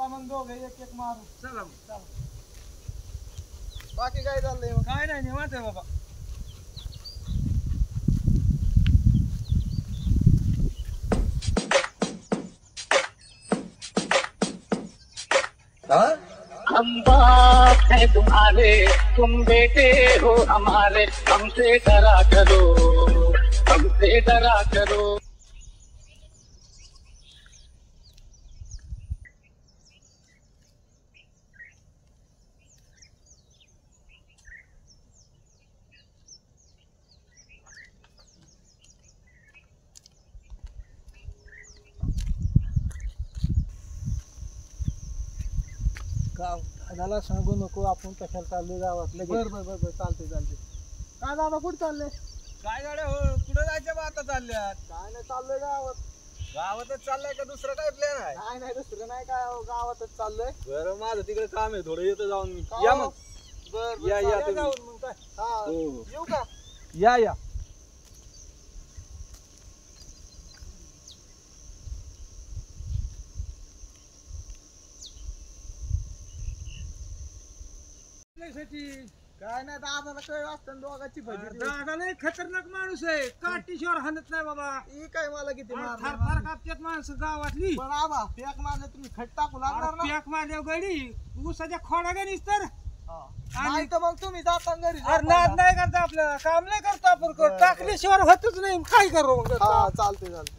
मग दोघे एक एक मारू. चला चला. बाकी काय चाललंय मग? काय नाही निवांत आहे बाबा. हम बाप है तुम्हारे, तुम बेटे हो हमारे, हमसे डरा करो, हमसे डरा करो. गाव दादाला सांगू नको आपण कशाला चाललोय गावात. बर बर बर बर चालते चालते. काय दादा कुठे चालले? काय गाड्या हो कुठं जायच्या बा आता चालल्यात? काय नाही चाललोय गावात. गावातच चाललाय का दुसरं काय प्लॅन आहे? काय नाही दुसरं नाही काय हो, गावातच चाललोय. बरं माझं तिकडे काम आहे थोडं येतो जाऊन मी. का या हो? मग. बर बर या, या चालेल, तुम्ही. जाऊन मग काय. हा हो. येऊ का? या या. काय नाही दादाला कळ असतं दोघांची भजी. दादा लय खतरनाक माणूस आहे. काठीशिवार हाणत नाही बाबा. ही काय मला किती थर मारणार? थर कापतात माणसं गावातली. पण आबा फेक मारले तुम्ही खट टाकू लागणार ना. पॅक मारल्या गडी ऊसाच्या खोडा गेलीस तर हा. नाही तर मग तुम्ही जाता घरी अरे नाद नाही करता आपलं काम नाही करतो आपण बरं. टाकल्याशिवाय होतच नाही काय करू मग हा चालते चालते.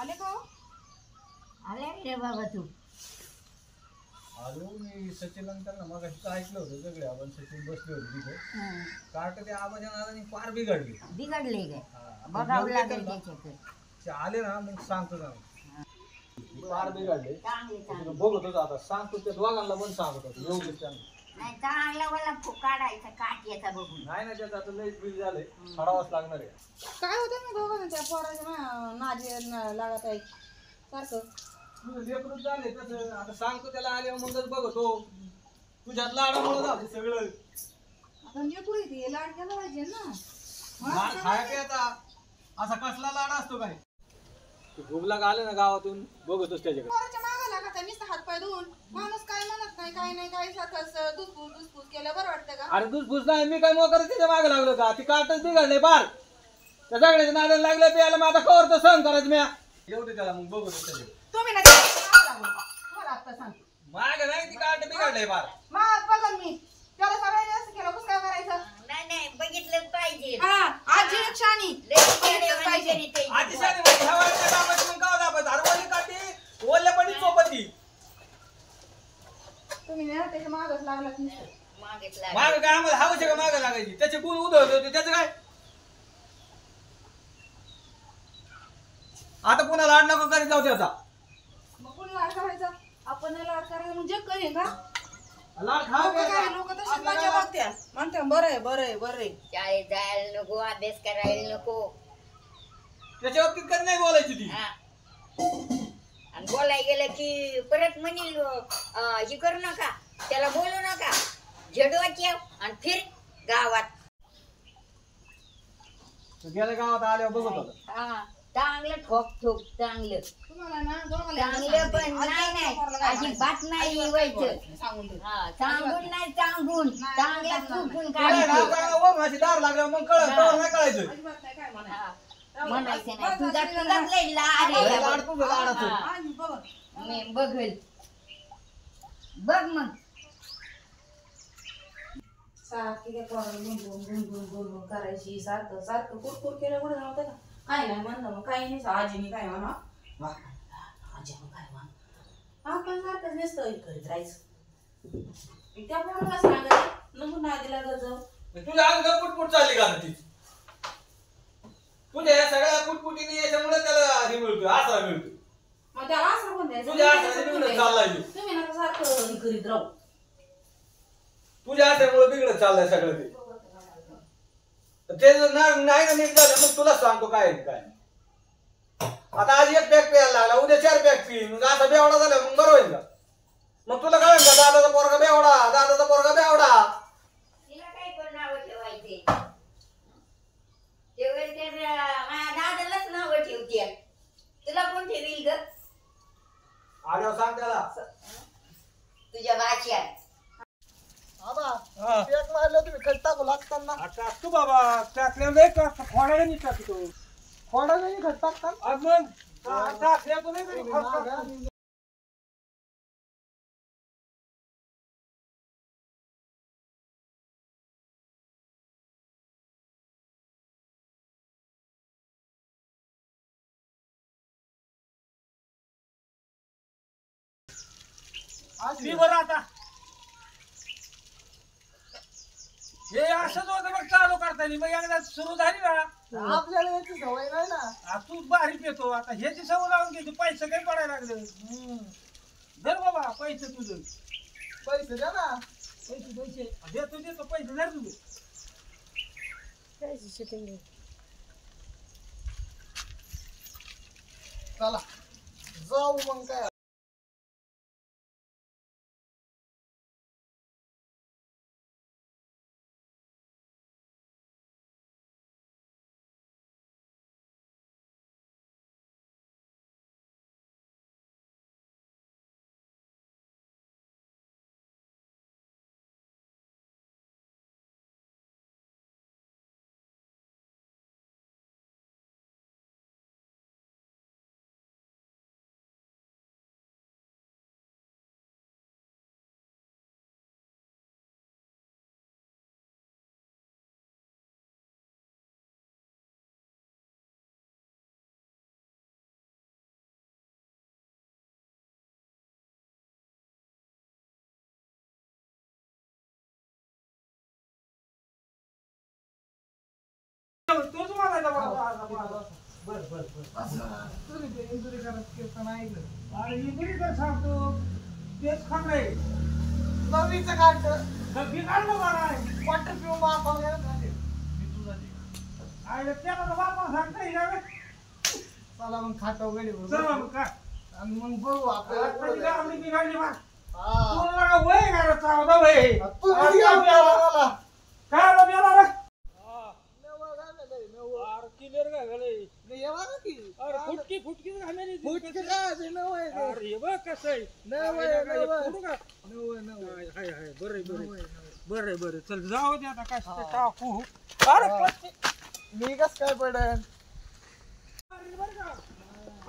आले का हो? आले रे बाबा तू. आलो मी सचिन त्यांना मग ऐकलं होतं सगळे आपण सचिन बसले होते तिथे कार्ट ते आवाजाने नादाने फार बिघडली. बिघडले काय? हा. बघावं लागेल ते त्याच्याकडे. आले ना मग सांगतो ना फार बिघडले. चांगले चांगले. बघत होतो आता सांगतो त्या दोघांना पण सांगत होतो एवढेच त्यांना. नाही चांगला मला काढायचा काट याचा बघून. नाही ना त्याचं आता लईच बिल झालंय काढावंच लागणार आहे. काय होतं मी दोघं त्या पोराच्या नाजी लागत आहे सारखं. तुझं लेकरूच झाले तसं आता सांगतो त्याला आल्यावर मगच बघतो. तुझ्यात लाडामुळे झालं सगळं. आता लेकरू येते लाड केला पाहिजे ना. लाड खायचा आता असा कसला लाड असतो काय? भूमला आले ना गावातून बघतोच त्याच्याकडे. पोराच्या मागं लागत आहे नुसतं हात पाय धुवून. माणूस काय म्हणत नाही काय नाही काय सारखं दुसपूस केलं बरं वाटतं का? अरे दुसपूस नाही मी काय मोकर तिच्या मागे लागलो का? ती कार्टच बिघडले बार त्या सगळ्याच्या नादाला लागले प्यायला. मग आता कवर तर सहन करायचं मी एवढे त्याला मग बघतो त्याच्याकडे. तुम्ही ना तुम्हाला आता सांगते माग नाही ती कार्ट बिघडले बार. मग बघन मी त्याला सगळ्यांनी असं केलं कसं काय करायचं? नाही नाही बघितलं पाहिजे. हा आजी एक शाणी बघितलंच पाहिजे. आधी सारी म्हणजे हवाच्या कामाची मग गाव दाबत हरवली काठी ओल्यापणी चोपती. तुम्ही ना त्याच्या मागच लागलाच नुसतं. मागितलं माग काय आम्हाला हवंच का माग लागायची? त्याचे गुण उधळत होते त्याचं काय? आता पुन्हा लाड नको करीत जाऊ त्याचा. मग कोणी लाड करायचा? आपण नाही लाड करायचा म्हणजे करेन का? लाड खाऊ लोक तशी मजा बघत्या म्हणते बरं आहे बरं आहे बरं आहे. शाळेत जायला नको अभ्यास करायला नको. त्याच्या बाबतीत कधी नाही बोलायची ती. हा. आणि बोलाय गेलं की परत म्हणील हे करू नका त्याला बोलू नका झेडवा ठेव आणि फिर गावात. गेल्या गावात आल्यावर बघत होता. हा चांगलं ठोक ठोक चांगलं तुम्हाला ना दोघांना चांगलं पण नाही अजिबात नाही व्हायचं. सांगून ठेव. हा सांगून नाही सांगून चांगल्या चुकून काय काढायचं. चांगला वरून अशी दार लागल्यावर मग कळत तेव्हा नाही कळायचं. अजिबात नाही काय म्हणायचं. हा. म्हणायचं नाही तुझाच लय लाड लय आहे. लाड तुझं लाडाचं. हा. आणि बघ मी बघेल बघ मग सारखी काय पोराला गुणगुण करायची सारखं सारखं कुरकुर केलं कुठं नव्हतं का? काय नाही म्हणलं मग काही नाही आजीने काय म्हणा आजीने काय म्हणा आपण सारखंच नसतं करीत राहायचं. त्या पोराला सांगायचं नको नादीला जाऊ तुझ्या अंगात पुटपुट चालली का ती? तुझ्या या सगळ्या पुटपुटीने याच्यामुळे त्याला हे मिळतोय, आसरा मिळतोय. मग त्याला असं कोण द्यायचं? तुझ्या आसऱ्याने बिघडत चाललाय तू. तुम्ही ना सारखं हे करीत राहू. तुझ्या आसऱ्यामुळे बिघडत चाललंय सगळं ते. ते जर नाही ना नीट झालं मग तुला सांगतो काय आहे काय. आता आज 1 पॅक प्यायला लागला, उद्या 4 पॅक पी. मग आता बेवडा झाला मग बरं होईल का? मग तुला काय म्हणतात दादाचा पोरगा बेवडा, दादाचा पोरगा बेवडा. तिला काय पण नाव ठेवायचे तेवढे ते माझ्या दादालाच नाव ठेवते. तुला कोण ठेवील ग? आल्यावर सांग त्याला. तुझ्या बाच्या आबा एक मारलं तुम्ही खत टाकू लागताना आता तू बाबा टाकल्यावर खोडायला नाही टाकतो. थोडा नाही खत टाकता मग टाकल्या नाही. आज बरं आता हे असंच होतं मग चालू करताना मग एकदा सुरू झाली ना आपल्याला याची सवय नाही ना. तू बारीक येतो आता ह्याची सवय लावून घ्यायची. पैसे काही पडायला लागले. धर बाबा पैसे तुझं. पैसे द्या ना. पैसे देतो पैसे धर तुझे. चला जाऊ मग काय. तोच मारायचा बाबा. तुम्ही ते इंजुरी करत कीर्तन ऐकलं. अरे इंजुरी काय सांगतो तेच खाल्लंय. नवीचं काढतं बिघडलं मला. क्वार्टर पिऊन आपण आयला त्याला तर बापा सांगता येईल. चला मग खातो गडी चला मग काय आणि मग बघू आपल्याला आता पुढं ती गावडी बिघडली बा. हा. तुला वय घाला चावदा वय. तू किती आपल्याला मला? काय आला मेला रे. नवं घालायलंय, नवं. अरे क्लिअर काय झालंय. नाही, हे बघा की. अरे फुटकी घालणारी. फुटकी काय ते नवं आहे ते. अरे हे बघ कसं आहे. नवं आहे, नवं आहे. फुटू का? नवं, नवं. हाय हाय बरं नवं बरं आहे, नवं. बरं बरं चल जाऊ दे आता काय हा. टाकू. अरे हा. पटकी. मी कस काय पडेल? अरे बरं का.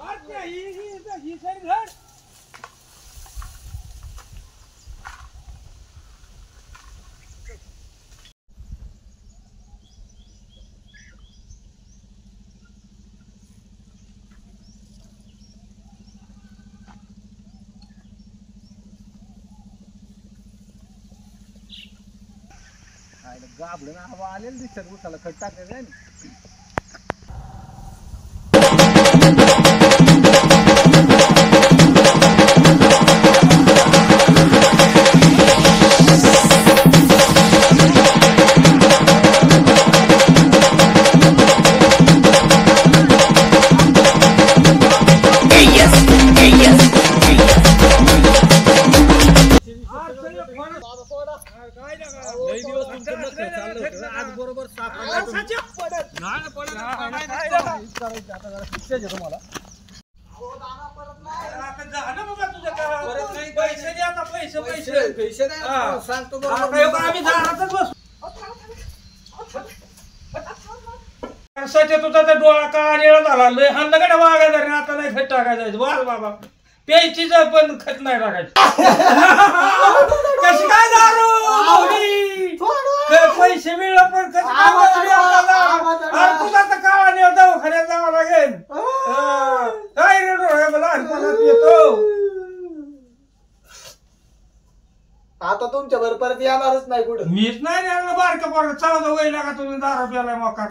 अच्छा, ही सारी धर. गाबलं ना हवा आलेलं दिसत उसाला खत टाकलेलं आहे ना. आज बरोबर तुम्हाला पैसे दे आता पैसे पैसे पैसे हा. सांगतो आम्ही दारातच बसू. सचे तुझा तर डोळा काळा निळा झाला लय हाणलं का वागा जर आता नाही खत टाकायचं बस बाबा प्यायची पण खत नाही टाकायची. कशी काय दारू पैसे मिळलं पण कसं काय तुझा तर काळा निळा दवाखान्यात जावं लागेल. काय रे डोळा लहानपणात येतो. आता तुमच्या बरोबर परत येणारच नाही कुठं. मीच नाही लागलं बारका पोरगा 14 वय लागा तुम्ही दारू प्यायला मोकार